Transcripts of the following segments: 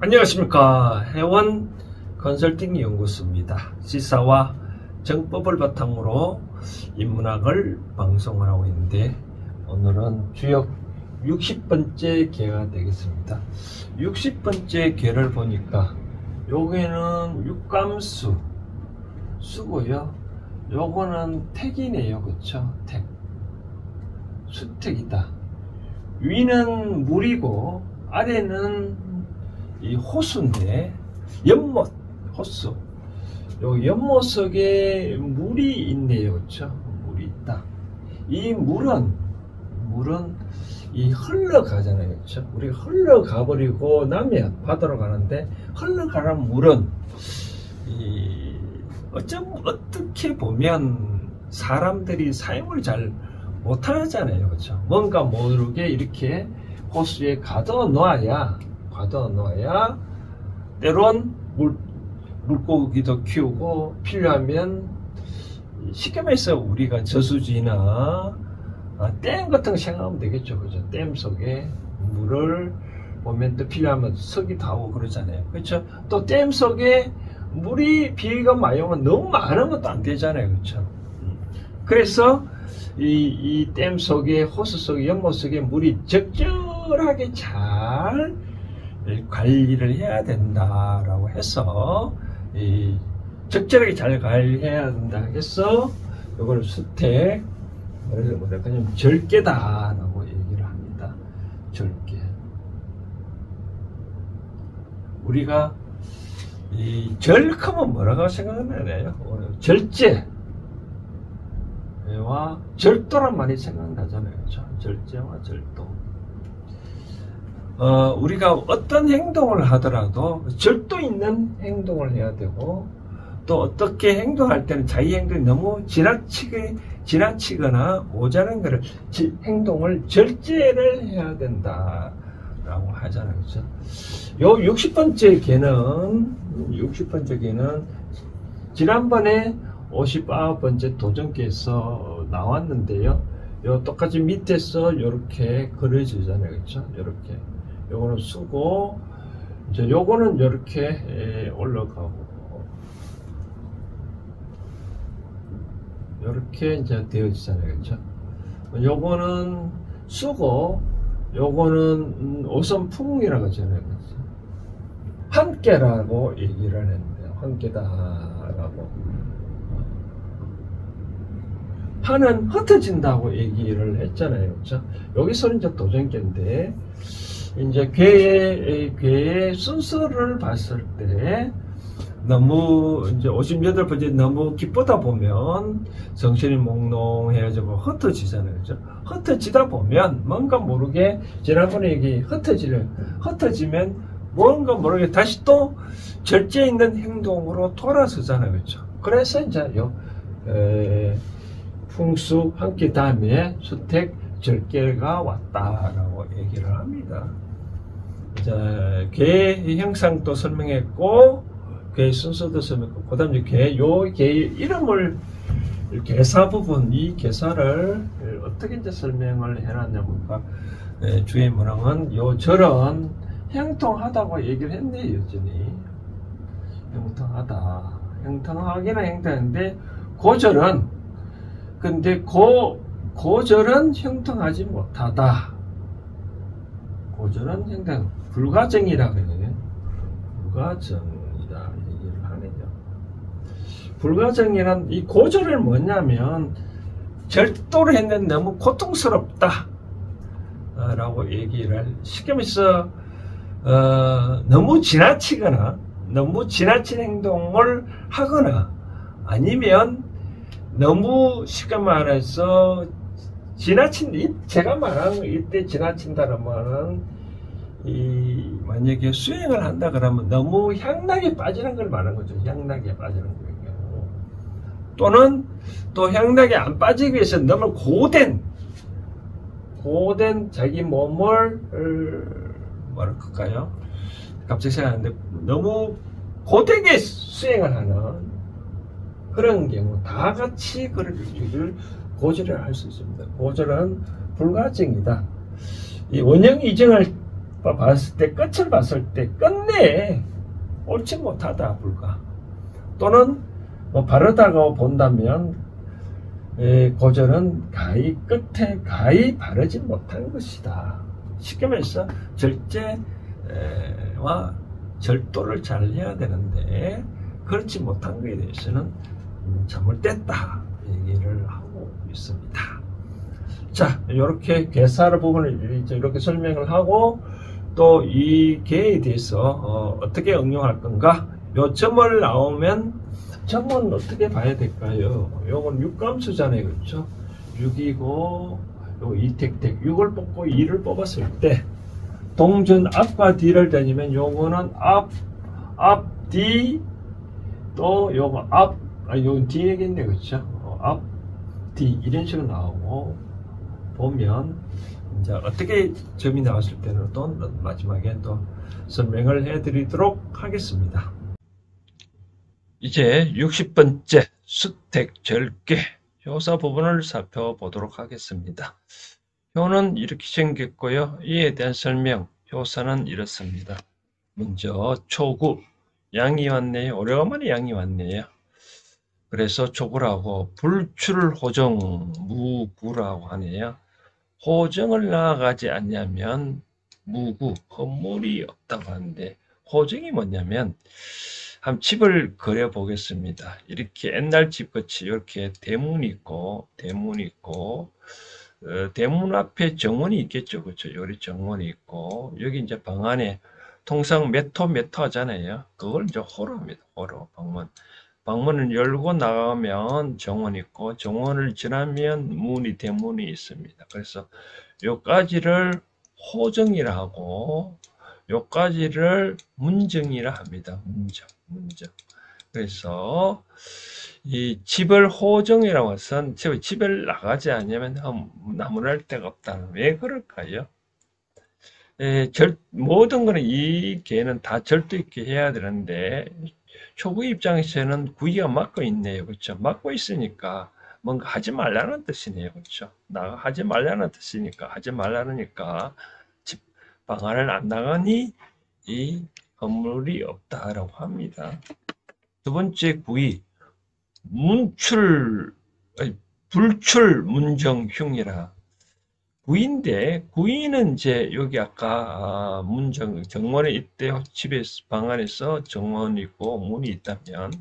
안녕하십니까. 해원 컨설팅 연구소입니다. 시사와 정법을 바탕으로 인문학을 방송을 하고 있는데, 오늘은 주역 60번째 개가 되겠습니다. 60번째 개를 보니까 요게는 육감수 수고요. 요거는 택이네요. 그쵸? 택. 수택이다. 위는 물이고 아래는 이 호수인데, 연못, 호수. 요 연못 속에 물이 있네요. 그쵸? 물이 있다. 이 물은 이 흘러가잖아요. 그쵸? 우리가 흘러가 버리고 나면 바다로 가는데, 흘러가는 물은 어떻게 보면 사람들이 사용을 잘 못하잖아요. 그쵸? 뭔가 모르게 이렇게 호수에 가둬놓아야 때론 물고기도 키우고, 필요하면 쉽게 말해서 우리가 저수지나 댐 같은 거 생각하면 되겠죠. 그죠? 댐 속에 물을 보면 또 필요하면 서기도 하고 그러잖아요. 그렇죠? 또 댐 속에 물이 비가 많이 오면 너무 많으면 또 안 되잖아요. 그렇죠? 그래서 이 댐 속에, 호수 속에, 연못 속에 물이 적절하게 잘 관리를 해야 된다라고 해서, 적절하게 잘 관리해야 된다 해서 이걸 수택, 그냥 절개다라고 얘기를 합니다. 절개. 우리가 이 절크면 뭐라고 생각나나요? 절제와 절도란 말이 생각나잖아요. 그렇죠? 절제와 절도. 우리가 어떤 행동을 하더라도 절도 있는 행동을 해야 되고, 또 어떻게 행동할 때는 자기 행동이 너무 지나치거나 모자란 거를, 행동을 절제를 해야 된다라고 하잖아요. 그렇죠? 요 60번째 개는 지난번에 59번째 도전기에서 나왔는데요. 요 똑같이 밑에서 요렇게 그려지잖아요. 그렇죠? 요렇게. 요거는 수고, 이제 요거는 요렇게 올라가고, 요렇게 이제 되어지잖아요. 그렇죠? 요거는 수고, 요거는 오선풍이라고 하잖아요. 그렇죠? 함께라고 얘기를 했는데요. 함께다라고. 판은 흩어진다고 얘기를 했잖아요. 그렇죠? 여기서는 이제 도전기인데, 이제 괴의 순서를 봤을 때, 너무 이제 58번째 너무 기쁘다 보면 정신이 몽롱해가지고 흩어지잖아요. 그죠? 흩어지다 보면 뭔가 모르게, 지난번에 얘기 흩어지면 뭔가 모르게 다시 또 절제 있는 행동으로 돌아서잖아요. 그죠? 그래서 이제 풍수 함께 다음에 수택 절개가 왔다라고 얘기를 합니다. 자, 괴의 형상도 설명했고, 괴의 순서도 설명했고, 그 다음에 괴의 이름을, 괴사 부분, 이 괴사를 어떻게 이제 설명을 해놨냐면, 주의 문항은 저런 형통하다고 얘기를 했네요. 여전히 형통하기는 형통한데, 고절은 형통하지 못하다. 고절은 불가정이라고 해요. 불가정이다 얘기를 하네요. 불가정이란, 이 고절은 뭐냐면, 절도를 했는데 너무 고통스럽다 라고 얘기를, 쉽게 말해서 너무 지나친 행동을 하거나, 아니면 너무 쉽게 말해서 제가 말하는 이때 지나친다는 말은, 만약에 수행을 한다 그러면 너무 향락에 빠지는 걸 말하는 거죠. 향락에 빠지는 거예요. 또는 또 향락에 안 빠지기 위해서 너무 고된 자기 몸을, 뭐랄까요? 갑자기 생각하는데, 너무 고되게 수행을 하는 그런 경우 다 같이 그럴 일을 고절을 할 수 있습니다. 고절은 불가증이다. 이 원형 이정을 봤을 때, 끝을 봤을 때 끝내 옳지 못하다 불가. 또는 뭐 바르다고 본다면 고전은 가히 끝에 가히 바르지 못한 것이다. 쉽게 말해서 절제와 절도를 잘 해야 되는데 그렇지 못한 것에 대해서는 잘못됐다 얘기를 하고 있습니다. 자, 이렇게 괴사를 부분을 이렇게 설명을 하고 또 이 개에 대해서 어떻게 응용할 건가? 요 점을 나오면 점은 어떻게 봐야 될까요? 요건 육감수잖아요, 그렇죠? 6이고 요 이택택 6을 뽑고 2를 뽑았을 때 동전 앞과 뒤를 다니면 요거는 앞, 뒤, 또 요거 요건 뒤에겠네, 그렇죠? 앞, 뒤 이런 식으로 나오고 보면 이제 어떻게 점이 나왔을 때는 또 마지막에 또 설명을 해드리도록 하겠습니다. 이제 60번째 수택절개 효사 부분을 살펴보도록 하겠습니다. 효는 이렇게 생겼고요. 이에 대한 설명, 효사는 이렇습니다. 먼저 초구, 양이 왔네요. 오래간만에 양이 왔네요. 그래서 초구라고 불출호정 무구라고 하네요. 호정을 나아가지 않냐면 무구, 건물이 없다고 하는데 호정이 뭐냐면 한번 집을 그려 보겠습니다. 이렇게 옛날 집같이 이렇게 대문이 있고 대문 앞에 정원이 있겠죠. 그렇죠? 여기 정원이 있고 여기 이제 방 안에 통상 몇 호 하잖아요. 그걸 이제 호로 합니다. 호로 방문. 방문을 열고 나가면 정원이 있고 정원을 지나면 대문이 있습니다. 그래서 요까지를 호정이라 하고 요까지를 문정이라 합니다. 문정. 그래서 이 집을 호정이라고 해서 집을 나가지 않으면 나무랄 데가 없다. 왜 그럴까요? 모든 거는 이 개는 다 절도 있게 해야 되는데 초구 입장에서는 구이가 막고 있네요. 그렇죠? 막고 있으니까 뭔가 하지 말라는 뜻이네요. 그렇죠? 하지 말라는 뜻이니까 하지 말라니까 방 안을 안 나가니 이 건물이 없다라고 합니다. 두 번째 구이 불출 문정흉이라 구인데 구이는 이제 여기 아까 정원에 있대 집에 방 안에서 정원이 있고 문이 있다면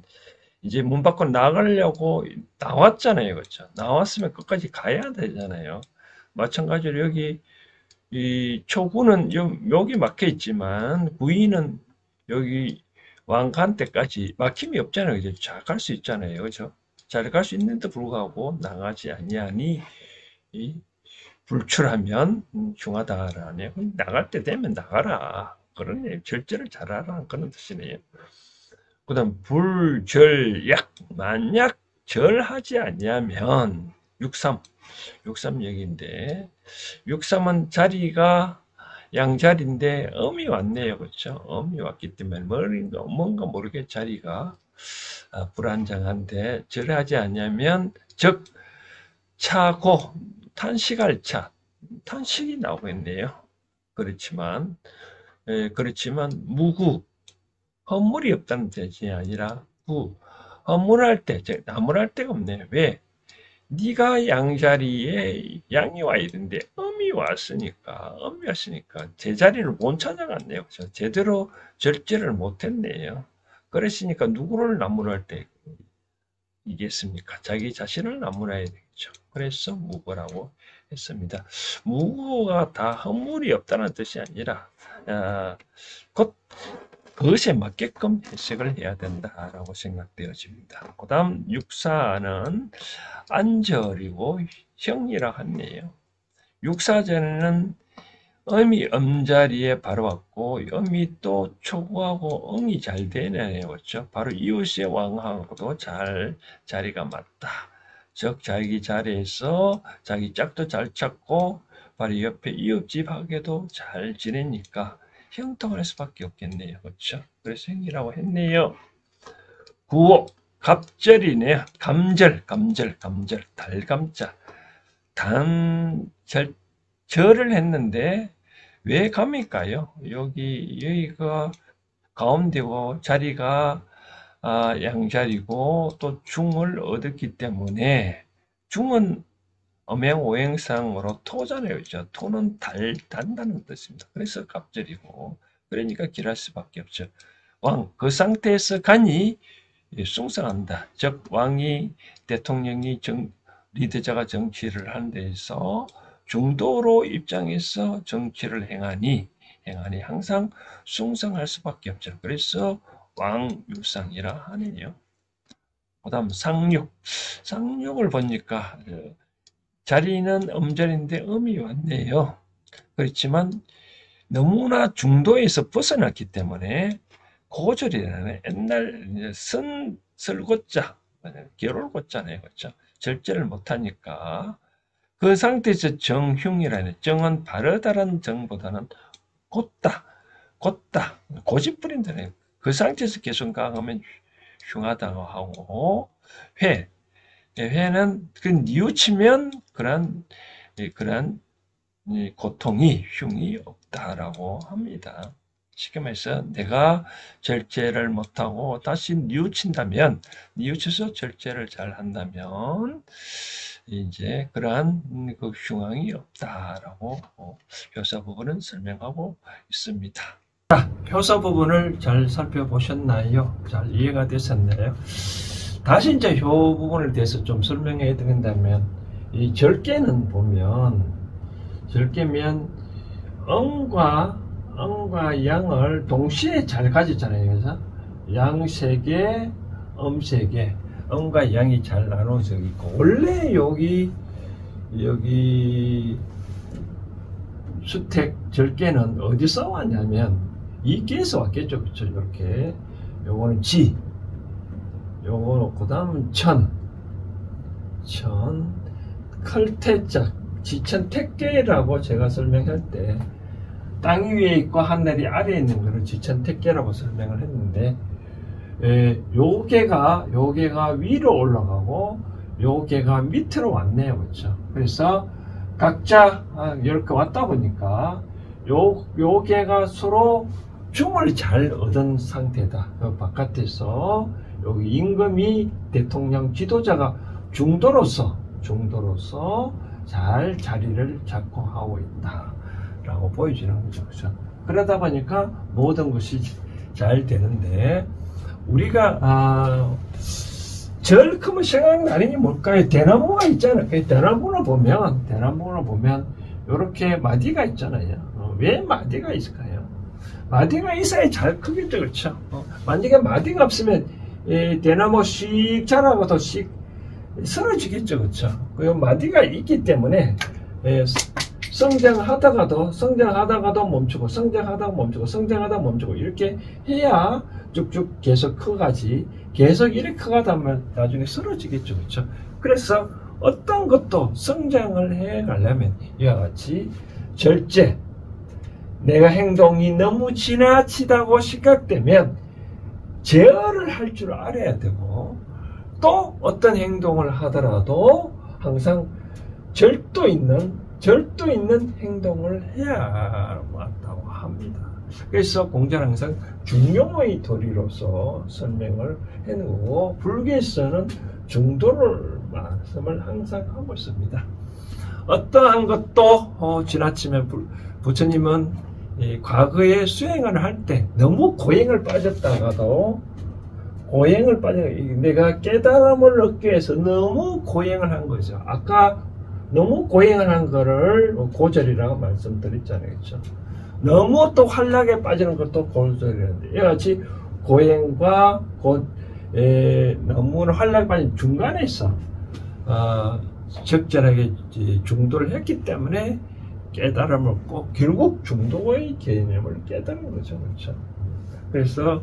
이제 문 밖으로 나가려고 나왔잖아요. 그렇죠? 나왔으면 끝까지 가야 되잖아요. 마찬가지로 여기 이 초구는 여기 막혀 있지만 구이는 여기 왕간 때까지 막힘이 없잖아요. 그죠? 잘 갈 수 있잖아요. 그죠? 잘 갈 수 있는데 불구하고 나가지 아니하니 이 불출하면 중하다라네요. 나갈 때 되면 나가라. 그런 절제를 잘하라는 그런 뜻이네요. 그 다음 불절약 만약 절하지 아니하면 63 얘기인데 63은 자리가 양자리인데 음이 왔네요. 그렇죠? 음이 왔기 때문에 뭔가 모르게 자리가 불안정한데 절하지 않냐면 즉 차고 탄식할 차 탄식이 나오겠네요. 그렇지만 무구 허물이 없다는 뜻이 아니라 허물할 때 나무랄 데가 없네요. 왜? 네가 양자리에 양이 와 있는데 음이 왔으니까 제자리를 못 찾아갔네요. 그렇죠? 제대로 절제를 못했네요. 그랬으니까 누구를 나무랄 때 이겠습니까? 자기 자신을 나무라야 되겠죠. 그래서 무구라고 했습니다. 무구가 다 허물이 없다는 뜻이 아니라 곧 그것에 맞게끔 해석을 해야 된다라고 생각되어집니다. 그 다음 64는 안절이고 형이라 하네요. 64전에는 음이 음자리에 바로 왔고 음이 또 초구하고 응이 잘 되네요. 그렇죠? 바로 이웃의 왕하고도 잘 자리가 맞다. 즉 자기 자리에서 자기 짝도 잘 찾고 바로 옆에 이웃집하고도 잘 지내니까 형통할 수밖에 없겠네요. 그렇죠? 그래서 형이라고 했네요. 9호 갑절이네요. 감절 달감자 절을 했는데 왜 갑니까요? 여기가 가운데고 자리가 양자리고 또 중을 얻었기 때문에 중은 음행오행상으로 토잖아요. 그죠? 토는 단다는 뜻입니다. 그래서 갑절이고 그러니까 길할 수밖에 없죠. 왕, 그 상태에서 간이 숭상한다. 즉 왕이 대통령이 리더자가 정치를 하는 데서 중도로 입장해서 정치를 행하니 항상 숭상할 수밖에 없죠. 그래서 왕유상이라 하네요. 그 다음 상륙을 보니까 자리는 음절인데 음이 왔네요. 그렇지만 너무나 중도에서 벗어났기 때문에 고절이라는 옛날 설고자, 결올고자네요. 그렇죠? 절제를 못하니까 그 상태에서 정흉이라는, 정은 바르다는 정보다는 곧다, 고집부린다는, 그 상태에서 계속 강하면 흉하다고 하고, 회는 그 뉘우치면 그런 고통이, 흉이 없다라고 합니다. 쉽게 말해서 내가 절제를 못하고 다시 뉘우쳐서 절제를 잘 한다면 이제 그러한 그 흉앙이 없다라고 표사 부분은 설명하고 있습니다. 표사 부분을 잘 살펴보셨나요? 잘 이해가 되셨나요? 다시 이제 효 부분에 대해서 좀 설명해 드린다면, 이 절개는 보면, 절개면 음과 양을 동시에 잘 가졌잖아요. 그래서 양 3개, 음 3개, 음과 양이 잘 나눠져 있고, 원래 여기 수택 절개는 어디서 왔냐면 이께서 왔겠죠. 그렇죠? 이렇게 요거는 지, 요거 그 다음은 천, 클태자, 지천택계라고 제가 설명할 때 땅 위에 있고 하늘이 아래에 있는 것을 지천택계라고 설명을 했는데, 요게가 위로 올라가고 요게가 밑으로 왔네요. 그렇죠? 그래서 각자 이렇게 왔다 보니까 요게가 서로 중을 잘 얻은 상태다. 그 바깥에서 여기 임금이 대통령 지도자가 중도로서 잘 자리를 잡고 하고 있다 라고 보여주는 거죠. 그렇죠? 그러다 보니까 모든 것이 잘 되는데, 우리가 제일 크면 생각나는 게 뭘까요? 대나무가 있잖아요. 대나무를 보면 이렇게 마디가 있잖아요. 왜 마디가 있을까요? 마디가 있어야 잘 크겠죠. 그렇죠? 만약에 마디가 없으면 대나무 씩 자라고도 씩 쓰러지겠죠. 그렇죠? 그 마디가 있기 때문에 성장하다가도 멈추고, 성장하다가 멈추고 이렇게 해야 쭉쭉 계속 커가지, 계속 이렇게 커가다면 나중에 쓰러지겠죠. 그렇죠? 그래서 어떤 것도 성장을 해 가려면 이와 같이 절제, 내가 행동이 너무 지나치다고 생각되면 제어를 할 줄 알아야 되고, 또 어떤 행동을 하더라도 항상 절도 있는 행동을 해야 한다고 합니다. 그래서 공자는 항상 중용의 도리로서 설명을 해놓고, 불교에서는 중도를 말씀을 항상 하고 있습니다. 어떠한 것도 지나치면, 부처님은 과거에 수행을 할 때 너무 고행을 빠졌다가도, 내가 깨달음을 얻기 위해서 너무 고행을 한 거죠. 아까 너무 고행을 한 거를 고절이라고 말씀드렸잖아요. 그렇죠? 너무 또 활락에 빠지는 것도 고절이라는데, 이같이 고행과 너무 활락에 빠진 중간에서 적절하게 중도를 했기 때문에 깨달음을 얻고, 결국 중도의 개념을 깨달은 거죠. 그렇죠? 그래서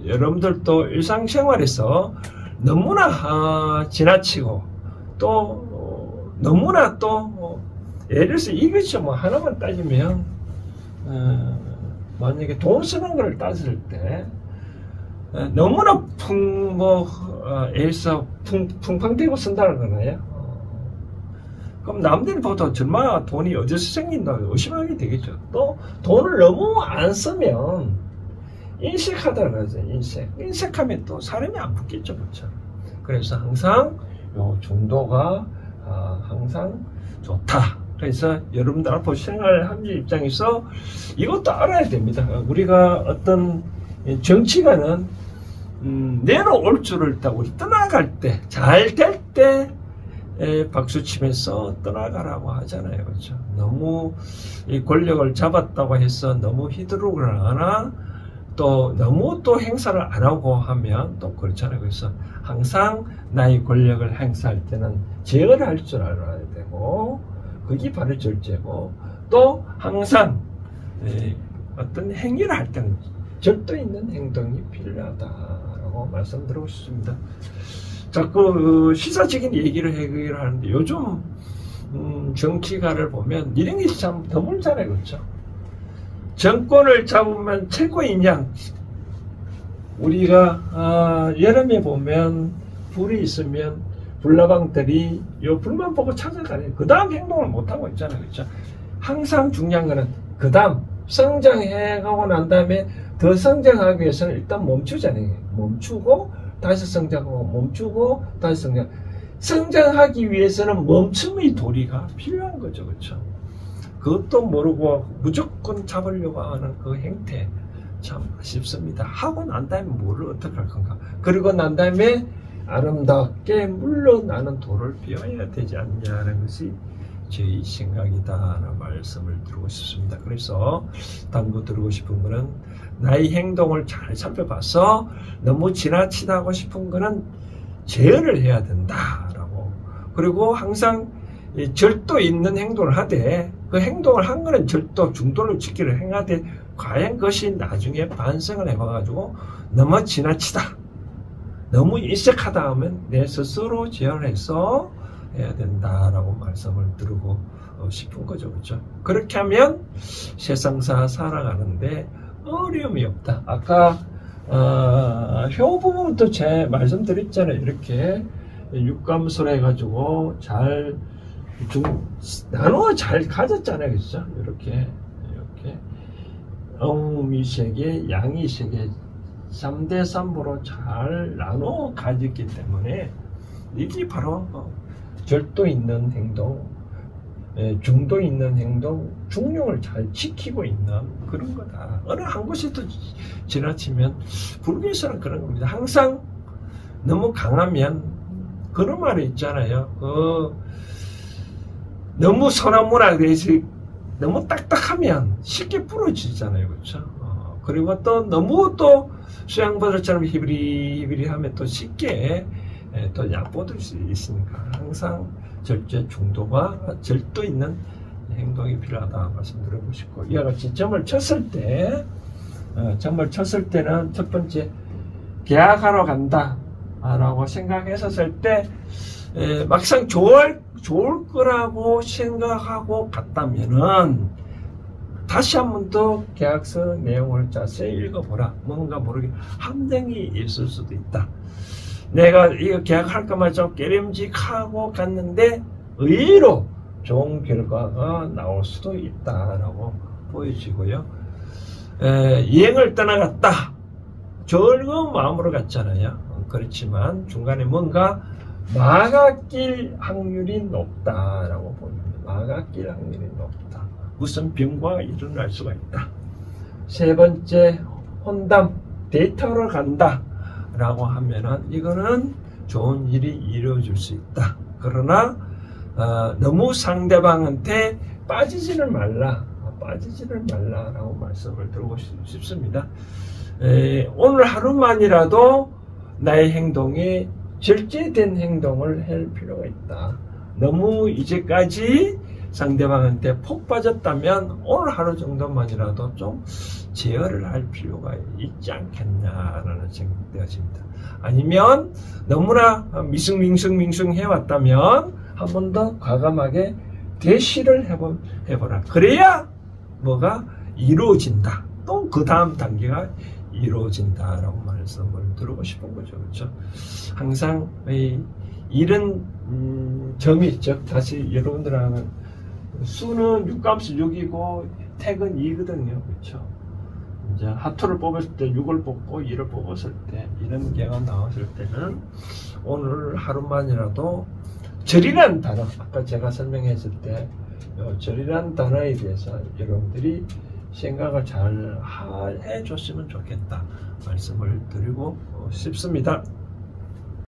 여러분들도 일상생활에서 너무나 지나치고, 또 너무나 또 예를 들어서 이것이 뭐 하나만 따지면, 만약에 돈 쓰는 걸 따질 때 너무나 풍팡대고 쓴다는 거나요? 그럼 남들이 보다 얼마나 돈이 어디서 생긴다 의심하게 되겠죠. 또 돈을 너무 안 쓰면 인색하다 그러죠. 인색하면 또 사람이 안 붙겠죠. 그렇죠. 그래서 항상 요 중도가 항상 좋다. 그래서 여러분들 앞으로 생활하는 입장에서 이것도 알아야 됩니다. 우리가 어떤 정치가는 내려올 줄을 딱 우리 떠나갈 때, 잘 될 때 박수 치면서 떠나가라고 하잖아요. 그렇죠? 너무 이 권력을 잡았다고 해서 너무 휘두르거나 하나 또 너무 또 행사를 안 하고 하면 또 그렇잖아요. 그래서 항상 나의 권력을 행사할 때는 제어를 할 줄 알아야 되고 그게 바로 절제고 또 항상 어떤 행위를 할 때는 절도 있는 행동이 필요하다라고 말씀드리고 싶습니다. 자꾸 시사적인 얘기를 하는데 요즘 정치가를 보면 이런 게 참 드물잖아요. 그렇죠? 정권을 잡으면 최고인 양 우리가 여름에 보면 불이 있으면 불나방들이 요 불만 보고 찾아가요. 그 다음 행동을 못하고 있잖아요. 그렇죠? 항상 중요한 거는 그 다음 성장해가고 난 다음에 더 성장하기 위해서는 일단 멈추잖아요. 멈추고 다시 성장하고 멈추고 다시 성장. 성장하기 위해서는 멈춤의 도리가 필요한 거죠. 그렇죠? 그것도 모르고 무조건 잡으려고 하는 그 행태 참 아쉽습니다. 하고 난 다음에 뭐를 어떻게 할 건가. 그리고 난 다음에 아름답게 물러나는 도를 배워야 되지 않냐는 것이 제 생각이다라는 말씀을 드리고 싶습니다. 그래서 당부드리고 싶은 거는 나의 행동을 잘 살펴봐서 너무 지나치다고 싶은 거는 제어를 해야 된다라고. 그리고 항상 절도 있는 행동을 하되 그 행동을 한 거는 절도 중도를 지키를 행하되 과연 그것이 나중에 반성을 해봐가지고 너무 지나치다 너무 인색하다 하면 내 스스로 제어해서 해야 된다라고 말씀을 드리고 싶은 거죠. 그렇죠? 그렇게 하면 세상사 살아가는데 어려움이 없다. 아까 효 부분부터 제 말씀드렸잖아요. 이렇게 육감술 해가지고 잘 나누어 잘 가졌잖아요. 그렇죠? 이렇게 음이 세개, 양이 세개 3대 3으로 잘 나누어 가졌기 때문에 이게 바로 절도 있는 행동, 중도 있는 행동, 중용을 잘 지키고 있는 그런 거다. 어느 한 곳에도 지나치면 불교에서는 그런 겁니다. 항상 너무 강하면 그런 말이 있잖아요. 너무 선한 대해서 너무 딱딱하면 쉽게 부러지잖아요. 그렇죠? 그리고 또 너무 또 수양버들처럼 히브리 하면 또 쉽게 또 약보들 수 있으니까 항상 절제 중도가 절도 있는 행동이 필요하다 말씀드리고 싶고 이와 같이 점을 쳤을 때는 첫 번째 계약하러 간다 라고 생각했었을 때 막상 좋을 거라고 생각하고 갔다면은 다시 한 번 더 계약서 내용을 자세히 읽어보라. 뭔가 모르게 함정이 있을 수도 있다. 내가 이거 계약할까 말까 좀 깨름직하고 갔는데 의외로 좋은 결과가 나올 수도 있다라고 보여지고요. 여행을 떠나갔다. 즐거운 마음으로 갔잖아요. 그렇지만 중간에 뭔가 막아낄 확률이 높다라고 봅니다. 막아낄 확률이 높다. 무슨 병과가 일어날 수가 있다. 세 번째, 혼담, 데이트하러 간다 라고 하면은 이거는 좋은 일이 이루어질 수 있다. 그러나 너무 상대방한테 빠지지는 말라라고 말씀을 드리고 싶습니다. 오늘 하루만이라도 나의 행동에 절제된 행동을 할 필요가 있다. 너무 이제까지 상대방한테 폭 빠졌다면 오늘 하루 정도만이라도 좀 제어를 할 필요가 있지 않겠냐라는 생각이 되어집니다. 아니면 너무나 미승 해왔다면 한 번 더 과감하게 대시를 해보라. 그래야 뭐가 이루어진다. 또 그 다음 단계가 이루어진다라고 말씀을 드리고 싶은 거죠. 그렇죠? 항상 이런 점이, 즉 다시 여러분들하고 수는 육감수 6이고 택은 2거든요. 그렇죠? 이제 하투를 뽑았을 때 6을 뽑고 2를 뽑았을 때 이런 경우가 나왔을 때는 오늘 하루만이라도 절이라는 단어, 아까 제가 설명했을 때 절이라는 단어에 대해서 여러분들이 생각을 잘 해줬으면 좋겠다 말씀을 드리고 싶습니다.